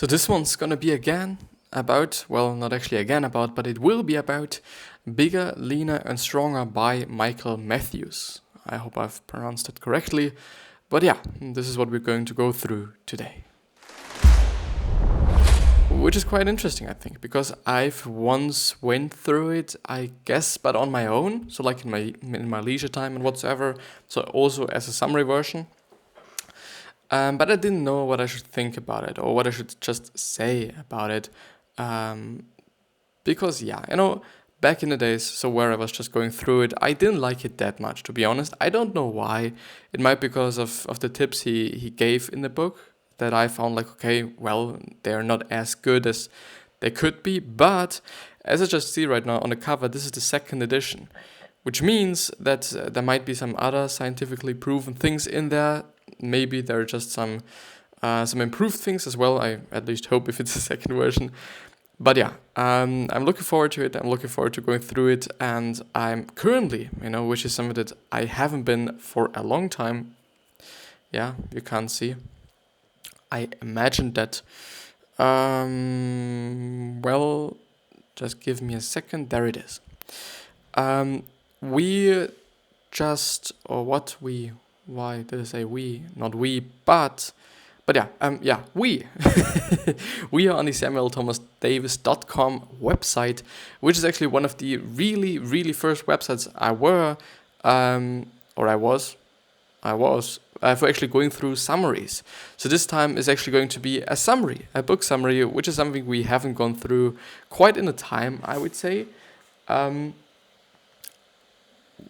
So this one's gonna be again about, well, not actually again about, but it will be about Bigger, Leaner and Stronger by Michael Matthews. I hope I've pronounced it correctly. But yeah, this is what we're going to go through today. Which is quite interesting, I think, because I've once went through it, I guess, but on my own. So like in my leisure time and whatsoever. So also as a summary version. But I didn't know what I should think about it or what I should just say about it. Because yeah, back in the days, so where I was just going through it, I didn't like it that much, to be honest. I don't know why. It might be because of the tips he gave in the book that I found like, okay, well, they're not as good as they could be. But as I just see right now on the cover, this is the second edition, which means that there might be some other scientifically proven things in there. Maybe there are just some improved things as well. I at least hope if it's the second version. But yeah, I'm looking forward to it. I'm looking forward to going through it. And I'm currently, which is something that I haven't been for a long time. Yeah, you can't see. I imagined that. Well, just give me a second. There it is. Why did I say we? Not we, but yeah, we. We are on the SamuelThomasDavis.com website, which is actually one of the really, really first websites I was for actually going through summaries. So this time is actually going to be a summary, a book summary, which is something we haven't gone through quite in a time, I would say.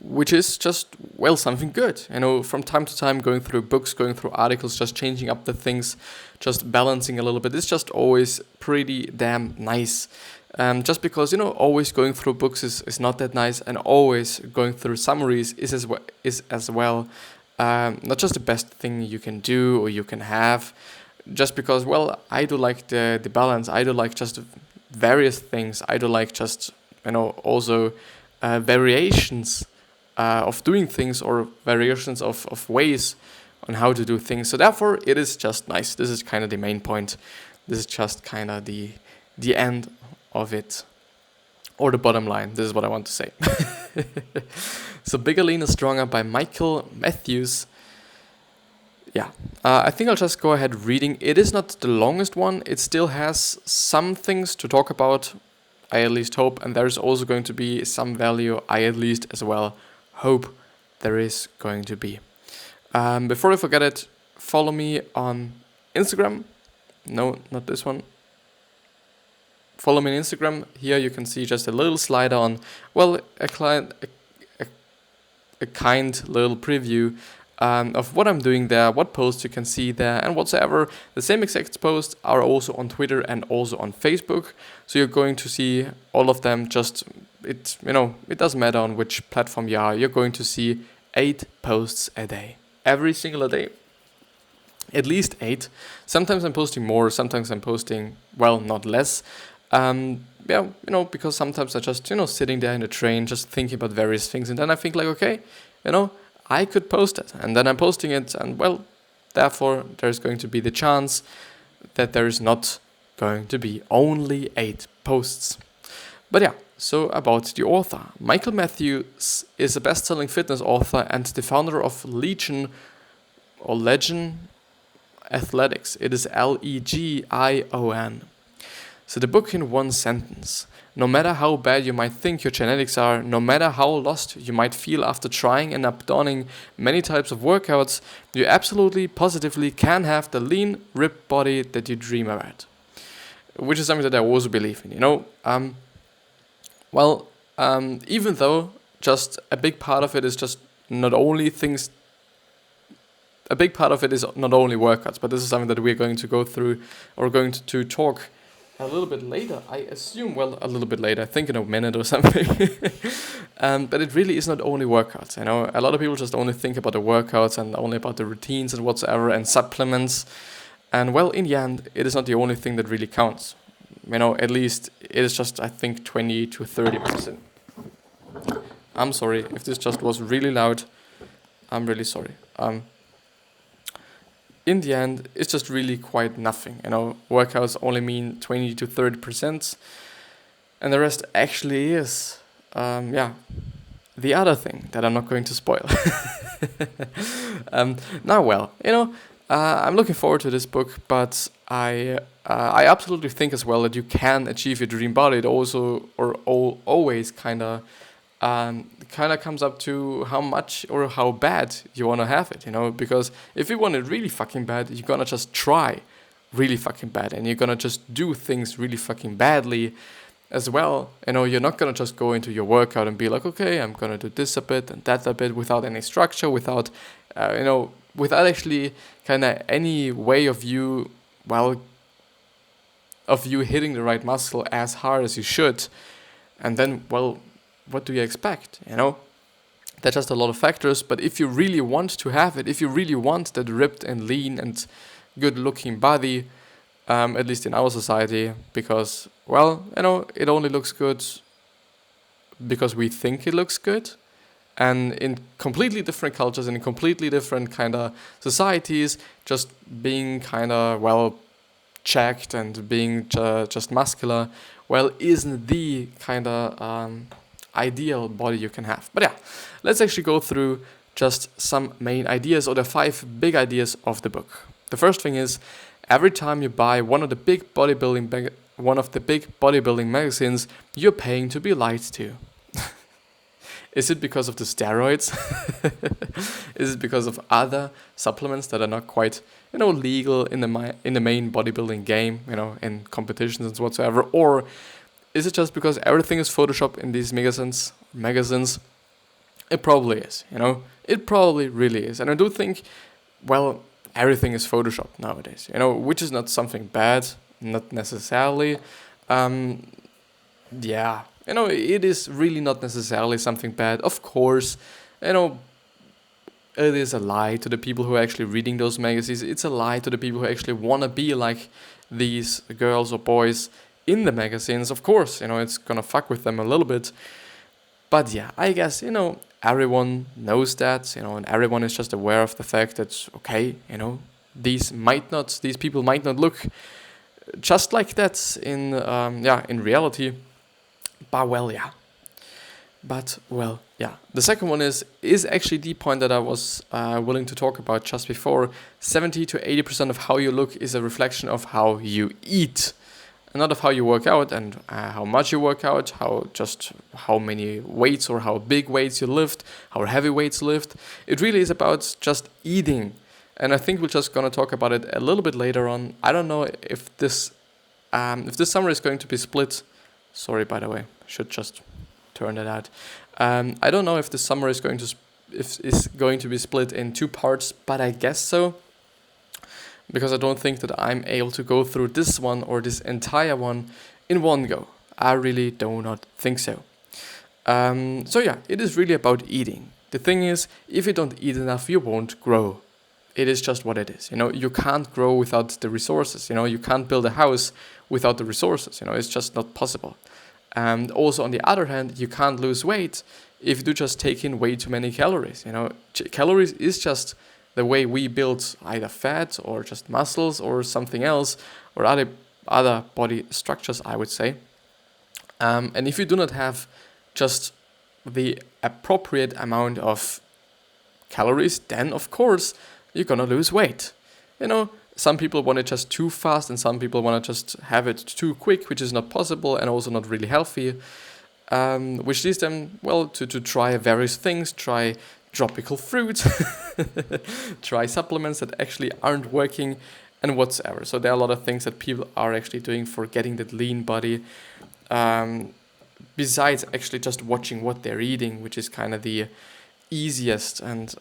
Which is just, well, something good. From time to time, going through books, going through articles, just changing up the things, just balancing a little bit. It's just always pretty damn nice. Just because, always going through books is not that nice, and always going through summaries is as well not just the best thing you can do or you can have. Just because, well, I do like the balance. I do like just various things. I do like just, also variations of doing things or variations of ways on how to do things. So therefore, it is just nice. This is kind of the main point. This is just kind of the end of it. Or the bottom line. This is what I want to say. So Bigger, Leaner, Stronger by Michael Matthews. Yeah, I think I'll just go ahead reading. It is not the longest one. It still has some things to talk about, I at least hope. And there's also going to be some value, I at least as well hope there is going to be. Before I forget it, follow me on Instagram. No, not this one. Follow me on Instagram. Here you can see just a little slider on, well, a kind little preview of what I'm doing there, what posts you can see there, and whatsoever. The same exact posts are also on Twitter and also on Facebook. So you're going to see all of them. Just it doesn't matter on which platform you are. You're going to see 8 posts a day, every single day. At least 8. Sometimes I'm posting more. Sometimes I'm posting, well, not less. Because sometimes I just, sitting there in the train, just thinking about various things. And then I think like, okay, I could post it. And then I'm posting it. And well, therefore, there's going to be the chance that there is not going to be only 8 posts. But yeah, so about the author. Michael Matthews is a best-selling fitness author and the founder of Legion Athletics. It is Legion. So the book in one sentence. No matter how bad you might think your genetics are, no matter how lost you might feel after trying and updowning many types of workouts, you absolutely, positively can have the lean, ripped body that you dream about. Which is something that I also believe in, even though just a big part of it is just not only things, a big part of it is not only workouts, but this is something that we're going to go through or going to talk a little bit later, I assume, a little bit later, I think in a minute or something. But it really is not only workouts, A lot of people just only think about the workouts and only about the routines and whatsoever and supplements. And well, in the end, it is not the only thing that really counts. At least it is just, I think, 20 to 30%. I'm sorry if this just was really loud. I'm really sorry. in the end, it's just really quite nothing. Workouts only mean 20 to 30%, and the rest actually is, the other thing that I'm not going to spoil. Now, I'm looking forward to this book, but I absolutely think as well that you can achieve your dream body. It also always kind of comes up to how much or how bad you want to have it. Because if you want it really fucking bad, you're gonna just try really fucking bad, and you're gonna just do things really fucking badly as well. You're not gonna just go into your workout and be like, okay, I'm gonna do this a bit and that a bit without any structure, without without actually kind of any way of you hitting the right muscle as hard as you should. And then, what do you expect? There's just a lot of factors. But if you really want to have it, if you really want that ripped and lean and good looking body, at least in our society, because, it only looks good because we think it looks good. And in completely different cultures and in completely different kind of societies, just being kind of, checked and being just muscular, isn't the kind of ideal body you can have. But yeah, let's actually go through just some main ideas, or the 5 big ideas of the book. The first thing is, every time you buy one of the big bodybuilding magazines, you're paying to be lied to. Is it because of the steroids? Is it because of other supplements that are not quite, legal in the main bodybuilding game, in competitions and whatsoever? Or is it just because everything is Photoshop in these magazines? It probably is, It probably really is. And I do think, everything is Photoshop nowadays, which is not something bad, not necessarily. It is really not necessarily something bad. Of course, it is a lie to the people who are actually reading those magazines. It's a lie to the people who actually want to be like these girls or boys in the magazines. Of course, it's gonna fuck with them a little bit. But yeah, I guess, everyone knows that, and everyone is just aware of the fact that, okay, these people might not look just like that in reality. The second one is actually the point that I was willing to talk about just before. 70 to 80% of how you look is a reflection of how you eat, and not of how you work out and how much you work out, how many weights or how big weights you lift, how heavy weights lift. It really is about just eating. And I think we're just going to talk about it a little bit later on. I don't know if this summary is going to be split. Sorry, by the way, should just turn that out. I don't know if the summary is going to be split in 2 parts, but I guess so, because I don't think that I'm able to go through this one or this entire one in one go. I really do not think so. It is really about eating. The thing is, if you don't eat enough, you won't grow. It is just what it is. You can't grow without the resources. You can't build a house without the resources. It's just not possible. And also, on the other hand, you can't lose weight if you do just take in way too many calories. Calories is just the way we build either fat or just muscles or something else, or other body structures, I would say. And if you do not have just the appropriate amount of calories, then of course you're gonna lose weight. Some people want it just too fast, and some people want to just have it too quick, which is not possible and also not really healthy. Which leads them, to try various things, try tropical fruit, try supplements that actually aren't working, and whatsoever. So there are a lot of things that people are actually doing for getting that lean body, besides actually just watching what they're eating, which is kind of the easiest and,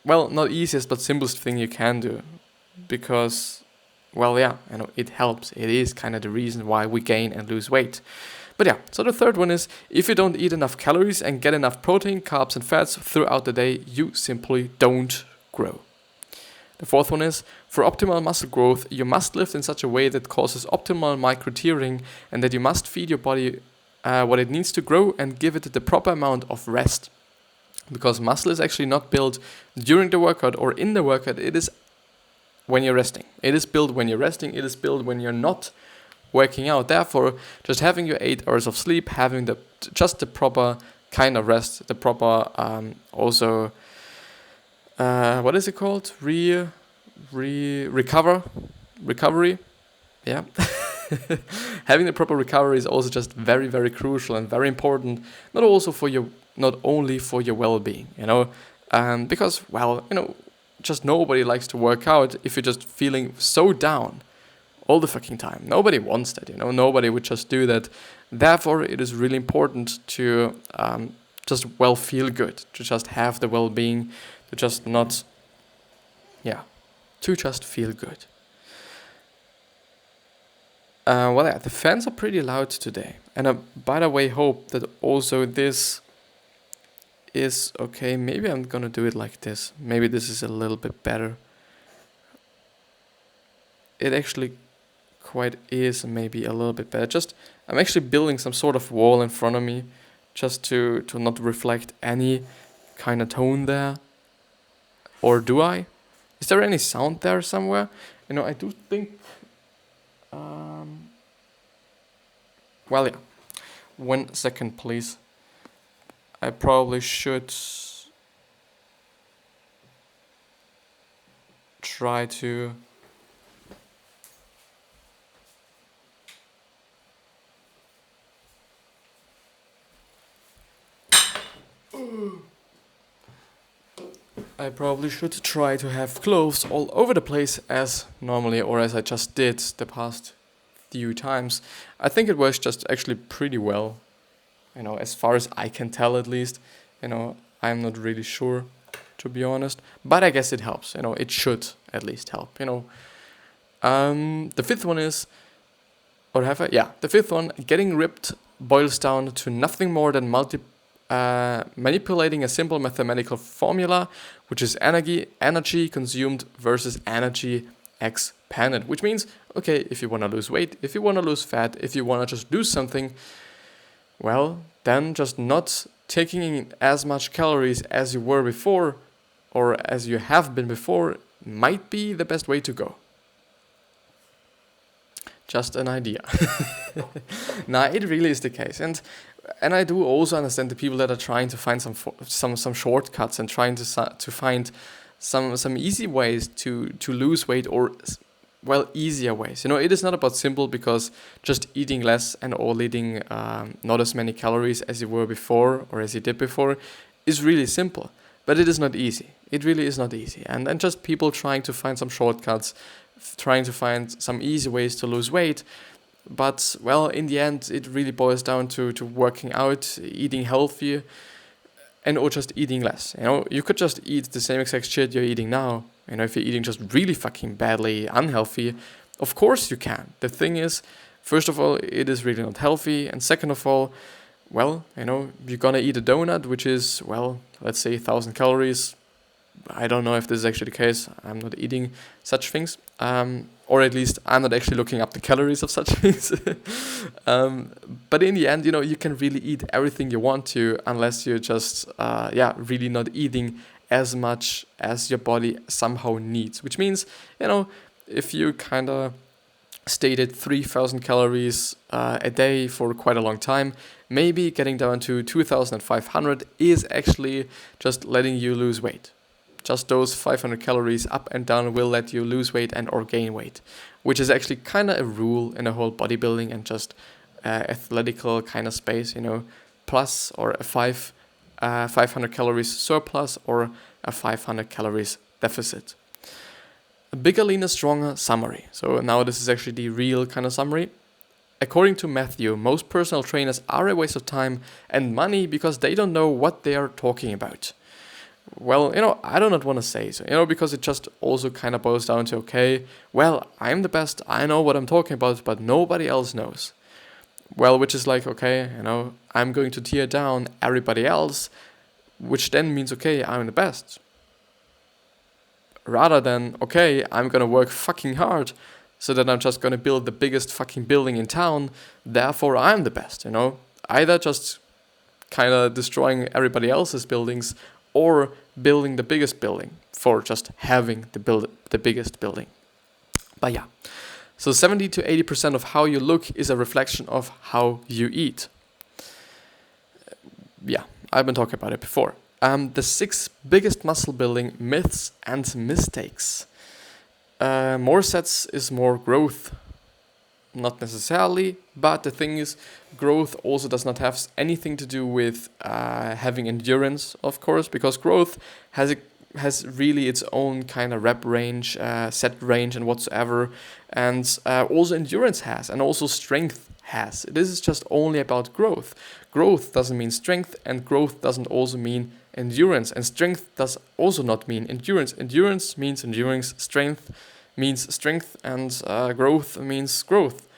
not easiest, but simplest thing you can do. Because, it helps. It is kind of the reason why we gain and lose weight. But yeah, so the third one is, if you don't eat enough calories and get enough protein, carbs and fats throughout the day, you simply don't grow. The fourth one is, for optimal muscle growth, you must lift in such a way that causes optimal micro-tearing, and that you must feed your body what it needs to grow and give it the proper amount of rest. Because muscle is actually not built during the workout or in the workout, it is when you're resting. It is built when you're resting. It is built when you're not working out. Therefore, just having your 8 hours of sleep, having the proper kind of rest, the proper also what is it called? Recovery. Yeah. Having the proper recovery is also just very, very crucial and very important. Not only for your well-being, because just nobody likes to work out if you're just feeling so down all the fucking time. Nobody wants that, Nobody would just do that. Therefore, it is really important to just feel good, to just have the well-being, to just feel good. The fans are pretty loud today. And I, by the way, hope that also this is okay. Maybe I'm gonna do it like this. Maybe this is a little bit better. It actually quite is maybe a little bit better. I'm actually building some sort of wall in front of me just to not reflect any kind of tone there. Or do I? Is there any sound there somewhere? I do think... yeah. 1 second, please. I probably should try to... I probably should try to have clothes all over the place as normally, or as I just did the past few times. I think it works just actually pretty well, as far as I can tell at least. I'm not really sure, to be honest, but I guess it helps. It should at least help. The fifth one is, or have I? Yeah, the fifth one, getting ripped boils down to nothing more than manipulating a simple mathematical formula, which is energy consumed versus energy expanded, which means, okay, if you want to lose weight, if you want to lose fat, if you want to just do something, then just not taking in as much calories as you were before, or as you have been before, might be the best way to go. Just an idea. Nah, it really is the case, and I do also understand the people that are trying to find some shortcuts and trying to find some easy ways to lose weight, or easier ways. It is not about simple, because just eating less and all eating not as many calories as you were before or as you did before is really simple, but it is not easy. It really is not easy, and just people trying to find some shortcuts, trying to find some easy ways to lose weight. But, in the end, it really boils down to working out, eating healthy, or just eating less. You could just eat the same exact shit you're eating now. If you're eating just really fucking badly unhealthy, of course you can. The thing is, first of all, it is really not healthy. And second of all, you're gonna eat a donut, which is, let's say 1,000 calories. I don't know if this is actually the case. I'm not eating such things. Or at least I'm not actually looking up the calories of such things. But in the end, you can really eat everything you want to, unless you're just, really not eating as much as your body somehow needs. Which means, if you kind of stayed at 3,000 calories a day for quite a long time, maybe getting down to 2,500 is actually just letting you lose weight. Just those 500 calories up and down will let you lose weight and or gain weight, which is actually kind of a rule in the whole bodybuilding and just athletical kind of space, plus or a 500 calories surplus or a 500 calories deficit. A bigger, leaner, stronger summary. So now this is actually the real kind of summary. According to Matthew, most personal trainers are a waste of time and money because they don't know what they are talking about. I do not want to say so, because it just also kind of boils down to, okay, I'm the best, I know what I'm talking about, but nobody else knows. Which is like, okay, I'm going to tear down everybody else, which then means, okay, I'm the best. Rather than, okay, I'm going to work fucking hard, so that I'm just going to build the biggest fucking building in town, therefore I'm the best, Either just kind of destroying everybody else's buildings, or building the biggest building for just having the biggest building. But yeah, so 70 to 80% of how you look is a reflection of how you eat. Yeah, I've been talking about it before. The 6 biggest muscle building myths and mistakes. More sets is more growth. Not necessarily, but the thing is, growth also does not have anything to do with having endurance, of course, because growth has really its own kind of rep range, set range, and whatsoever, and also endurance has, and also strength has. This is just only about growth. Growth doesn't mean strength, and growth doesn't also mean endurance, and strength does also not mean endurance. Endurance means endurance, strength means strength, and growth means growth.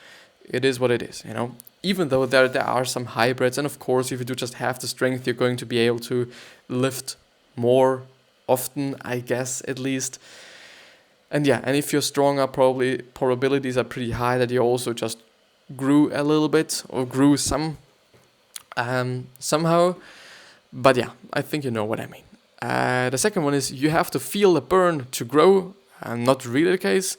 It is what it is, you know. Even though there are some hybrids, and of course, if you do just have the strength, you're going to be able to lift more often, I guess, at least. And yeah, and if you're stronger, probabilities are pretty high that you also just grew a little bit or grew somehow. But yeah, I think you know what I mean. The second one is you have to feel the burn to grow. Not really the case.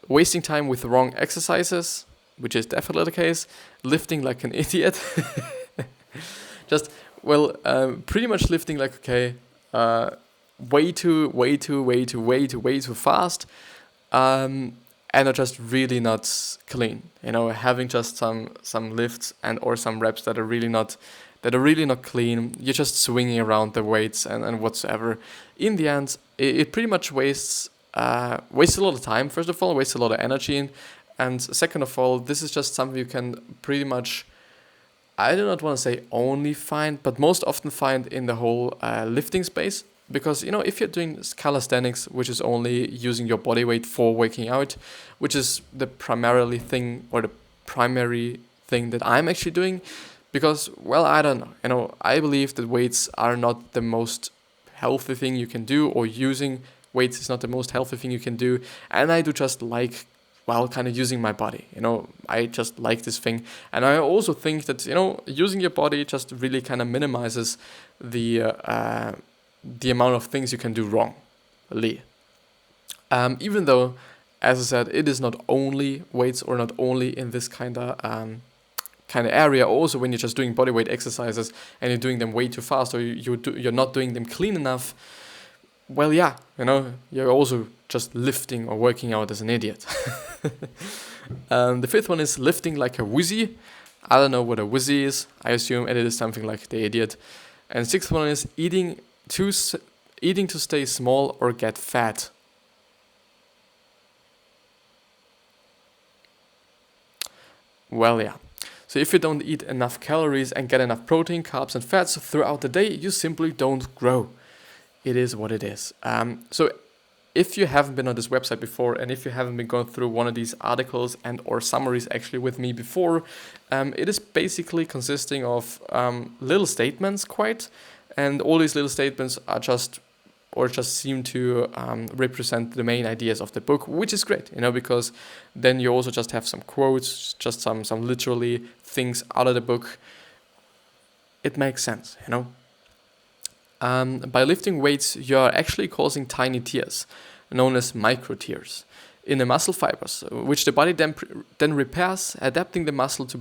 Wasting time with the wrong exercises, which is definitely the case. Lifting like an idiot. Pretty much lifting like, way too fast. And are just really not clean. You know, having just some lifts and or some reps that are really not clean. You're just swinging around the weights and whatsoever. In the end, it pretty much wastes a lot of time, first of all, wastes a lot of energy, and second of all, this is just something you can pretty much, I do not want to say only find, but most often find in the whole lifting space, because, you know, if you're doing calisthenics, which is only using your body weight for working out, which is the primary thing that I'm actually doing, because, well, I don't know, you know, I believe that weights are not the most healthy thing you can do, or using weights is not the most healthy thing you can do, and I do just like, well, kind of using my body, you know, I just like this thing, and I also think that, you know, using your body just really kind of minimizes the amount of things you can do wrong, really. Even though, as I said, it is not only weights or not only in this kind of area. Also, when you're just doing bodyweight exercises and you're doing them way too fast, or you're not doing them clean enough, well, yeah, you know, you're also just lifting or working out as an idiot. The fifth one is lifting like a wizzy. I don't know what a wizzy is. I assume it is something like the idiot. And the sixth one is eating to stay small or get fat. Well, yeah. So if you don't eat enough calories and get enough protein, carbs, and fats throughout the day, you simply don't grow. It is what it is. So if you haven't been on this website before, and if you haven't been going through one of these articles and or summaries actually with me before, it is basically consisting of little statements and all these little statements are just seem to represent the main ideas of the book, which is great, you know, because then you also just have some quotes, just some literally things out of the book. It makes sense, you know. By lifting weights, you are actually causing tiny tears, known as micro tears, in the muscle fibers, which the body then repairs, adapting the muscles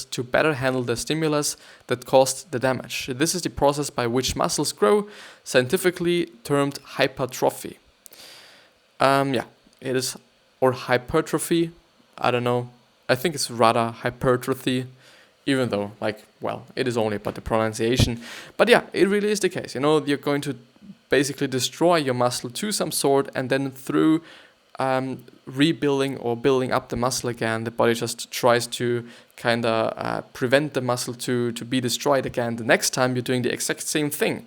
to better handle the stimulus that caused the damage. This is the process by which muscles grow, scientifically termed hypertrophy. It is, or hypertrophy. I don't know. I think it's rather hypertrophy. Even though, it is only about the pronunciation. But yeah, it really is the case. You know, you're going to basically destroy your muscle to some sort, and then through rebuilding or building up the muscle again, the body just tries to kind of prevent the muscle to be destroyed again the next time you're doing the exact same thing.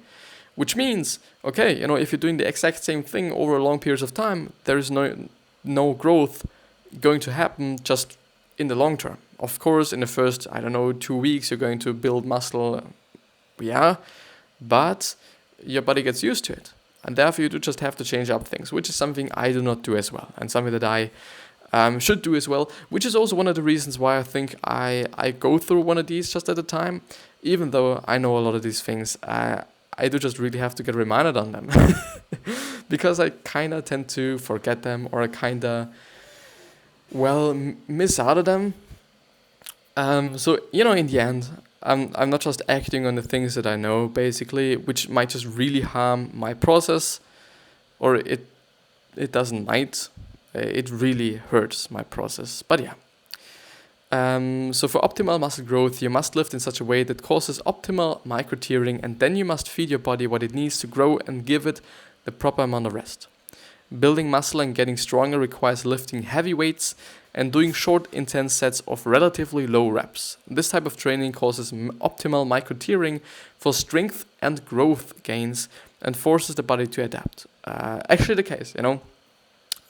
Which means, okay, you know, if you're doing the exact same thing over long periods of time, there is no growth going to happen just in the long term. Of course, in the first, 2 weeks, you're going to build muscle, but your body gets used to it. And therefore, you do just have to change up things, which is something I do not do as well, and something that I should do as well, which is also one of the reasons why I think I go through one of these just at a time, even though I know a lot of these things. I do just really have to get reminded on them. Because I kind of tend to forget them, or I kind of, miss out of them. So, in the end, I'm not just acting on the things that I know, basically, which might just really harm my process, or it doesn't might. It really hurts my process. But yeah. So for optimal muscle growth, you must lift in such a way that causes optimal micro-tearing, and then you must feed your body what it needs to grow and give it the proper amount of rest. Building muscle and getting stronger requires lifting heavy weights and doing short, intense sets of relatively low reps. This type of training causes optimal micro-tearing for strength and growth gains and forces the body to adapt. Actually the case,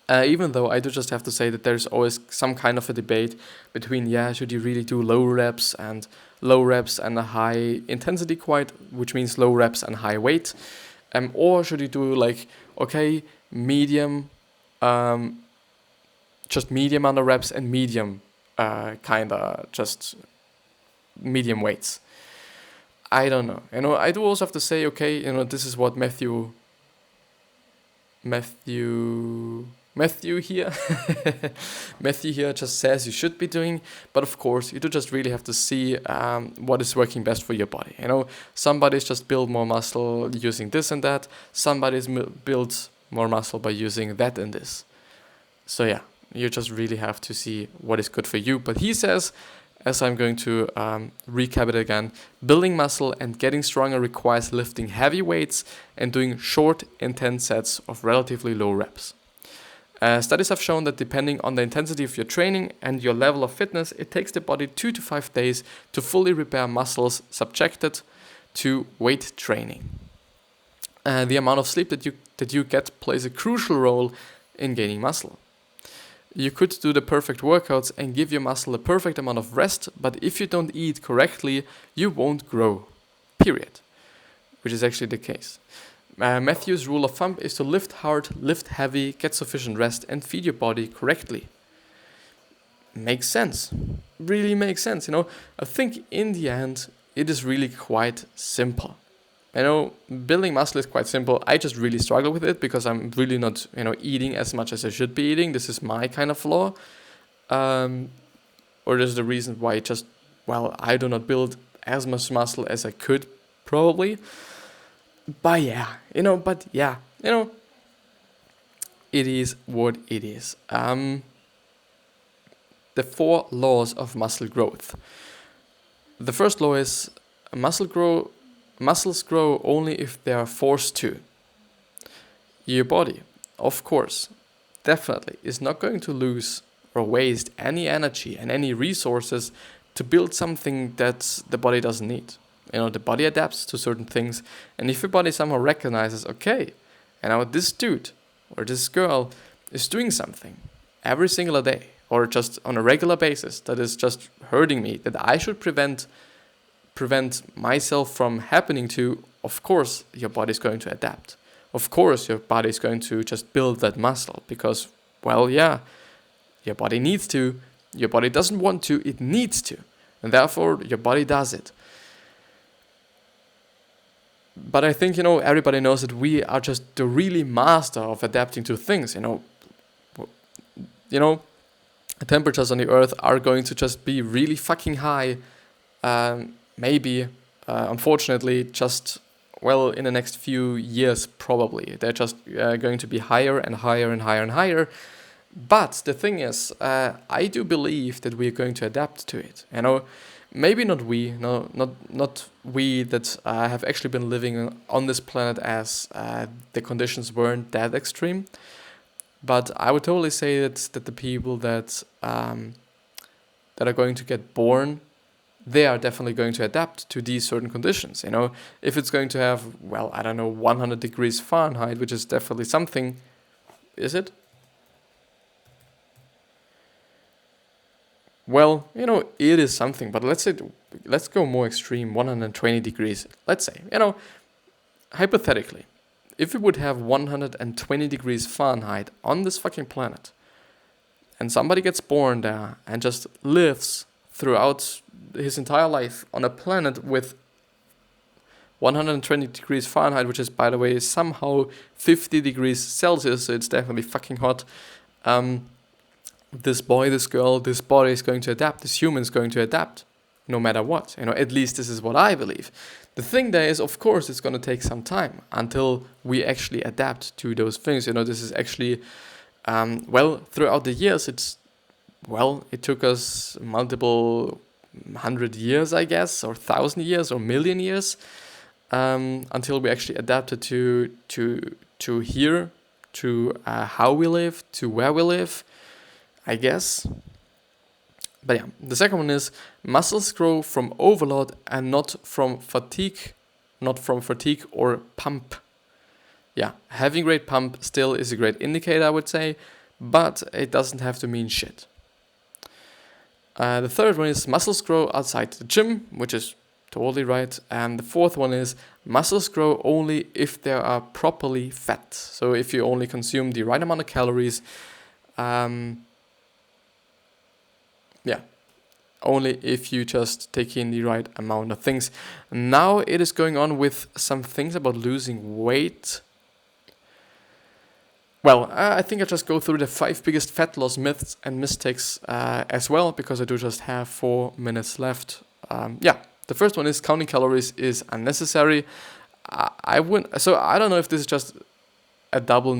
even though I do just have to say that there's always some kind of a debate between, should you really do low reps and a high intensity which means low reps and high weight, or should you do medium, just medium amount of reps and medium, just medium weights. I don't know. I do also have to say, this is what Matthew here Matthew here just says you should be doing, but of course you do just really have to see what is working best for your body. Somebody's just build more muscle using this and that, somebody's built more muscle by using that and this. So yeah, you just really have to see what is good for you. But he says, as I'm going to recap it again, building muscle and getting stronger requires lifting heavy weights and doing short, intense sets of relatively low reps. Studies have shown that depending on the intensity of your training and your level of fitness, it takes the body 2 to 5 days to fully repair muscles subjected to weight training. The amount of sleep that you get plays a crucial role in gaining muscle. You could do the perfect workouts and give your muscle the perfect amount of rest, but if you don't eat correctly, you won't grow. Period. Which is actually the case. Matthew's rule of thumb is to lift hard, lift heavy, get sufficient rest, and feed your body correctly. Makes sense. Really makes sense. I think in the end, it is really quite simple. Building muscle is quite simple. I just really struggle with it because I'm really not, eating as much as I should be eating. This is my kind of flaw. Or this is the reason why I do not build as much muscle as I could, probably. But yeah, it is what it is. The 4 laws of muscle growth. The first law is muscles grow only if they are forced to. Your body, of course, definitely is not going to lose or waste any energy and any resources to build something that the body doesn't need. The body adapts to certain things, and if your body somehow recognizes, this dude or this girl is doing something every single day or just on a regular basis that is just hurting me, that I should prevent myself from happening to, of course your body is going to adapt. Of course your body is going to just build that muscle because, your body needs to. Your body doesn't want to, it needs to. And therefore your body does it. But I think, everybody knows that we are just the really master of adapting to things, temperatures on the earth are going to just be really fucking high. Maybe, unfortunately, just, in the next few years, probably. They're just going to be higher and higher and higher and higher. But the thing is, I do believe that we're going to adapt to it. Maybe not we, not we that have actually been living on this planet as the conditions weren't that extreme. But I would totally say that the people that are going to get born, they are definitely going to adapt to these certain conditions. If it's going to have, 100 degrees Fahrenheit, which is definitely something, is it? Well, it is something, but let's go more extreme, 120 degrees. Let's say, hypothetically, if we would have 120 degrees Fahrenheit on this fucking planet, and somebody gets born there and just lives throughout his entire life on a planet with 120 degrees Fahrenheit, which is, by the way, somehow 50 degrees Celsius, so it's definitely fucking hot. This boy, this girl, this body is going to adapt. This human is going to adapt, no matter what. At least this is what I believe. The thing there is, of course, it's going to take some time until we actually adapt to those things. This is actually, throughout the years, it took us multiple 100 years, I guess, or 1,000 years, or million years, until we actually adapted to here, to how we live, to where we live, I guess. But yeah, the second one is muscles grow from overload and not from fatigue or pump. Yeah, having great pump still is a great indicator, I would say, but it doesn't have to mean shit. The third one is muscles grow outside the gym, which is totally right. And the fourth one is muscles grow only if they are properly fed. So if you only consume the right amount of calories, only if you just take in the right amount of things. Now it is going on with some things about losing weight. Well, I think I'll just go through the 5 biggest fat loss myths and mistakes as well, because I do just have 4 minutes left. The first one is counting calories is unnecessary. I don't know if this is just a double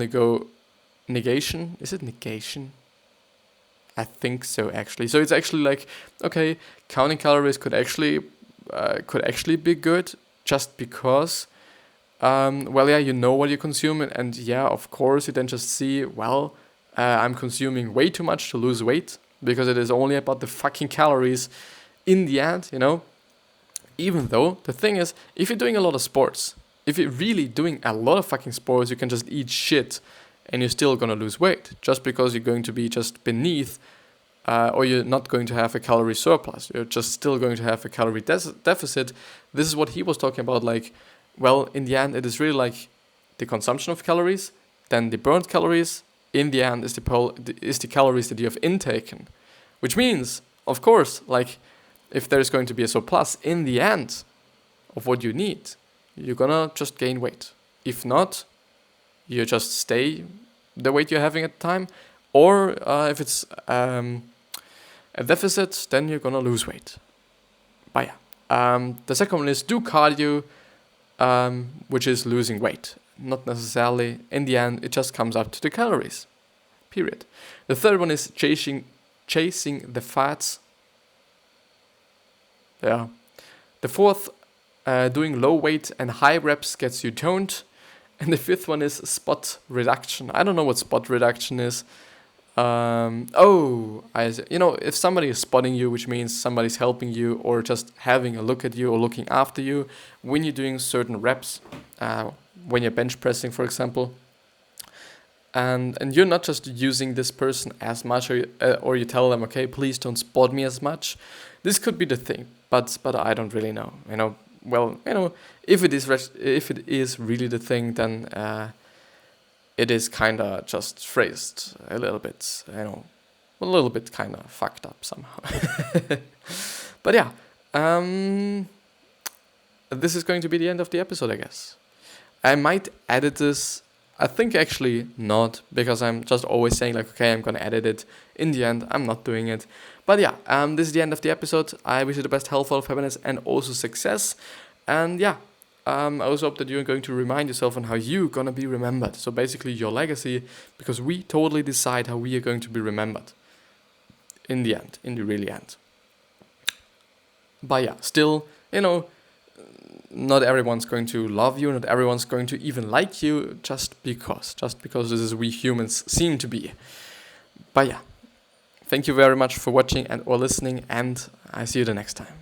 negation. Is it negation? I think so, actually. So it's actually like, okay, counting calories could actually be good, just because, you know what you consume, and of course, you then just see, I'm consuming way too much to lose weight, because it is only about the fucking calories in the end, Even though, the thing is, if you're doing a lot of sports, if you're really doing a lot of fucking sports, you can just eat shit, and you're still gonna lose weight, just because you're going to be just beneath, or you're not going to have a calorie surplus. You're just still going to have a calorie deficit. This is what he was talking about. In the end, it is really like the consumption of calories, then the burned calories. In the end, is the calories that you have intaken, which means, of course, if there's going to be a surplus in the end of what you need, you're gonna just gain weight. If not, you just stay the weight you're having at the time, or if it's a deficit, then you're gonna lose weight. But the second one is do cardio, which is losing weight. Not necessarily. In the end, it just comes up to the calories. Period. The third one is chasing the fats. Yeah. The fourth, doing low weight and high reps gets you toned. And the fifth one is spot reduction. I don't know what spot reduction is. If somebody is spotting you, which means somebody's helping you or just having a look at you or looking after you when you're doing certain reps, when you're bench pressing, for example, and you're not just using this person as much, or you tell them, okay, please don't spot me as much. This could be the thing, but I don't really know. If it is really the thing, then it is kind of just phrased a little bit, kind of fucked up somehow. But this is going to be the end of the episode, I guess. I might edit this. I think actually not, because I'm just always saying okay, I'm going to edit it. In the end, I'm not doing it. But this is the end of the episode. I wish you the best health, wealth, happiness, and also success. And I also hope that you're going to remind yourself on how you're going to be remembered. So basically your legacy, because we totally decide how we are going to be remembered in the end, in the really end. But still, not everyone's going to love you, not everyone's going to even like you, just because this is we humans seem to be. But thank you very much for watching and or listening, and I see you the next time.